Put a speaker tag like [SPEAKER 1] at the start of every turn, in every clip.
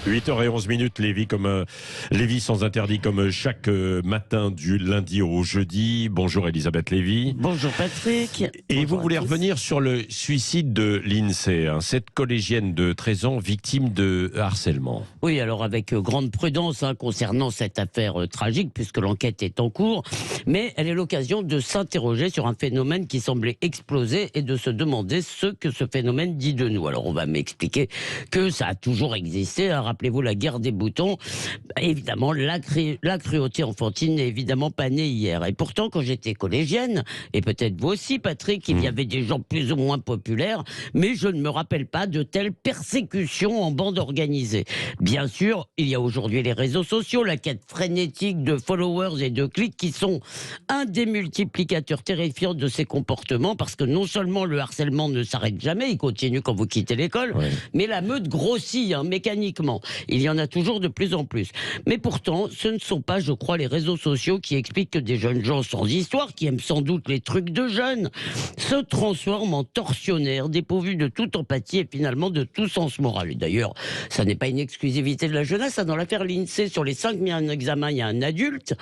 [SPEAKER 1] 8h11, Lévi sans interdit, comme chaque matin du lundi au jeudi. Bonjour Elisabeth Lévy.
[SPEAKER 2] Bonjour Patrick.
[SPEAKER 1] Et
[SPEAKER 2] Bonjour
[SPEAKER 1] vous voulez revenir sur le suicide de l'INSEE, cette collégienne de 13 ans victime de harcèlement.
[SPEAKER 2] Oui, alors avec grande prudence concernant cette affaire tragique, puisque l'enquête est en cours, mais elle est l'occasion de s'interroger sur un phénomène qui semblait exploser et de se demander ce que ce phénomène dit de nous. Alors on va m'expliquer que ça a toujours existé, rappelez-vous la guerre des boutons. Évidemment, la cruauté enfantine n'est évidemment pas née hier. Et pourtant, quand j'étais collégienne, et peut-être vous aussi Patrick, il y avait des gens plus ou moins populaires, mais je ne me rappelle pas de telles persécutions en bande organisée. Bien sûr, il y a aujourd'hui les réseaux sociaux, la quête frénétique de followers et de clics qui sont un des multiplicateurs terrifiants de ces comportements, parce que non seulement le harcèlement ne s'arrête jamais, il continue quand vous quittez l'école, mais la meute grossit mécaniquement. Il y en a toujours de plus en plus. Mais pourtant, ce ne sont pas, je crois, les réseaux sociaux qui expliquent que des jeunes gens sans histoire, qui aiment sans doute les trucs de jeunes, se transforment en tortionnaires, dépourvus de toute empathie et finalement de tout sens moral. Et d'ailleurs, ça n'est pas une exclusivité de la jeunesse. Dans l'affaire l'INSEE, sur les 5 mis en examen, il y a un adulte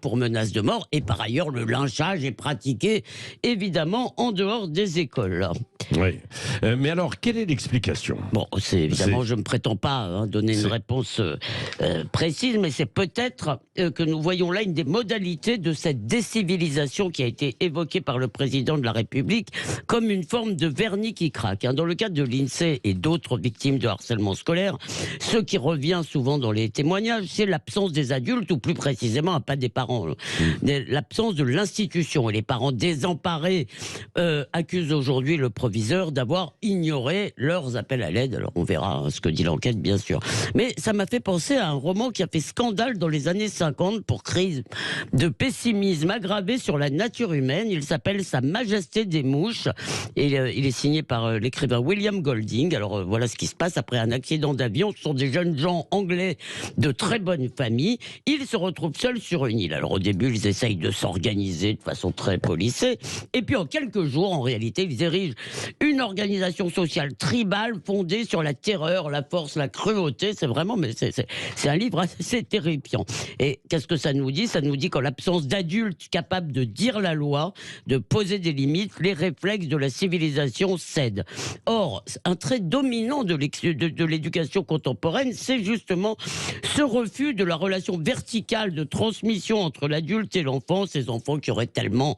[SPEAKER 2] pour menace de mort. Et par ailleurs, le lynchage est pratiqué, évidemment, en dehors des écoles.
[SPEAKER 1] Oui. Mais alors, quelle est l'explication?
[SPEAKER 2] Bon, évidemment, je ne me prétends pas donner une réponse précise, mais c'est peut-être que nous voyons là une des modalités de cette décivilisation qui a été évoquée par le président de la République comme une forme de vernis qui craque. Dans le cas de l'INSEE et d'autres victimes de harcèlement scolaire, ce qui revient souvent dans les témoignages, c'est l'absence des adultes, ou plus précisément, pas des parents, l'absence de l'institution. Et les parents désemparés accusent aujourd'hui le proviseur d'avoir ignoré leurs appels à l'aide. Alors on verra ce que dit l'enquête, bien sûr. Mais ça m'a fait penser à un roman qui a fait scandale dans les années 50 pour crise de pessimisme aggravé sur la nature humaine. Il s'appelle Sa Majesté des Mouches et il est signé par l'écrivain William Golding. Alors voilà ce qui se passe après un accident d'avion. Ce sont des jeunes gens anglais de très bonne famille. Ils se retrouvent seuls sur une île. Alors au début, ils essayent de s'organiser de façon très policée. Et puis en quelques jours, en réalité, ils érigent une organisation sociale tribale fondée sur la terreur, la force, la cruauté. C'est vraiment, mais c'est un livre assez terrifiant. Et qu'est-ce que ça nous dit? Ça nous dit qu'en l'absence d'adultes capables de dire la loi, de poser des limites, les réflexes de la civilisation cèdent. Or, un trait dominant de l'éducation contemporaine, c'est justement ce refus de la relation verticale de transmission entre l'adulte et l'enfant, ces enfants qui auraient tellement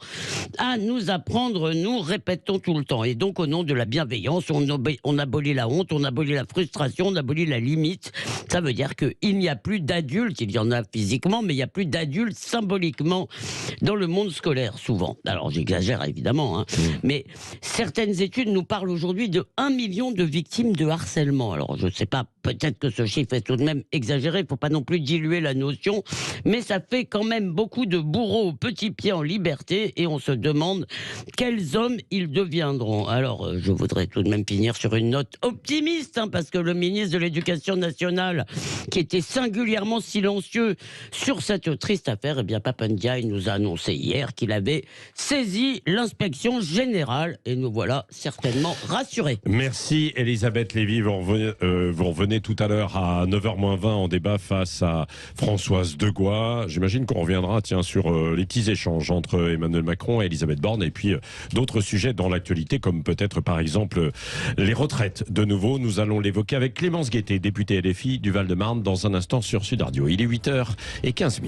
[SPEAKER 2] à nous apprendre, nous répétons tout le temps. Et donc, au nom de la bienveillance, on abolit la honte, on abolit la frustration, on abolit la limite. Ça veut dire qu'il n'y a plus d'adultes, il y en a physiquement, mais il n'y a plus d'adultes symboliquement dans le monde scolaire, souvent. Alors j'exagère évidemment, mais certaines études nous parlent aujourd'hui de 1 million de victimes de harcèlement. Alors je ne sais pas, peut-être que ce chiffre est tout de même exagéré, il ne faut pas non plus diluer la notion, mais ça fait quand même beaucoup de bourreaux aux petits pieds en liberté et on se demande quels hommes ils deviendront. Alors je voudrais tout de même finir sur une note optimiste, parce que le ministre de l'Éducation nationale, qui était singulièrement silencieux sur cette triste affaire, eh bien Pap Ndiaye nous a annoncé hier qu'il avait saisi l'inspection générale et nous voilà certainement rassurés.
[SPEAKER 1] Merci Elisabeth Lévy, vous revenez tout à l'heure à 9h-20 en débat face à Françoise Degois. J'imagine qu'on reviendra sur les petits échanges entre Emmanuel Macron et Elisabeth Borne et puis d'autres sujets dans l'actualité comme peut-être par exemple les retraites. De nouveau, nous allons l'évoquer avec Clémence Guettet, députée LFI du Val-de-Marne dans un instant sur Sud Radio. Il est 8h15.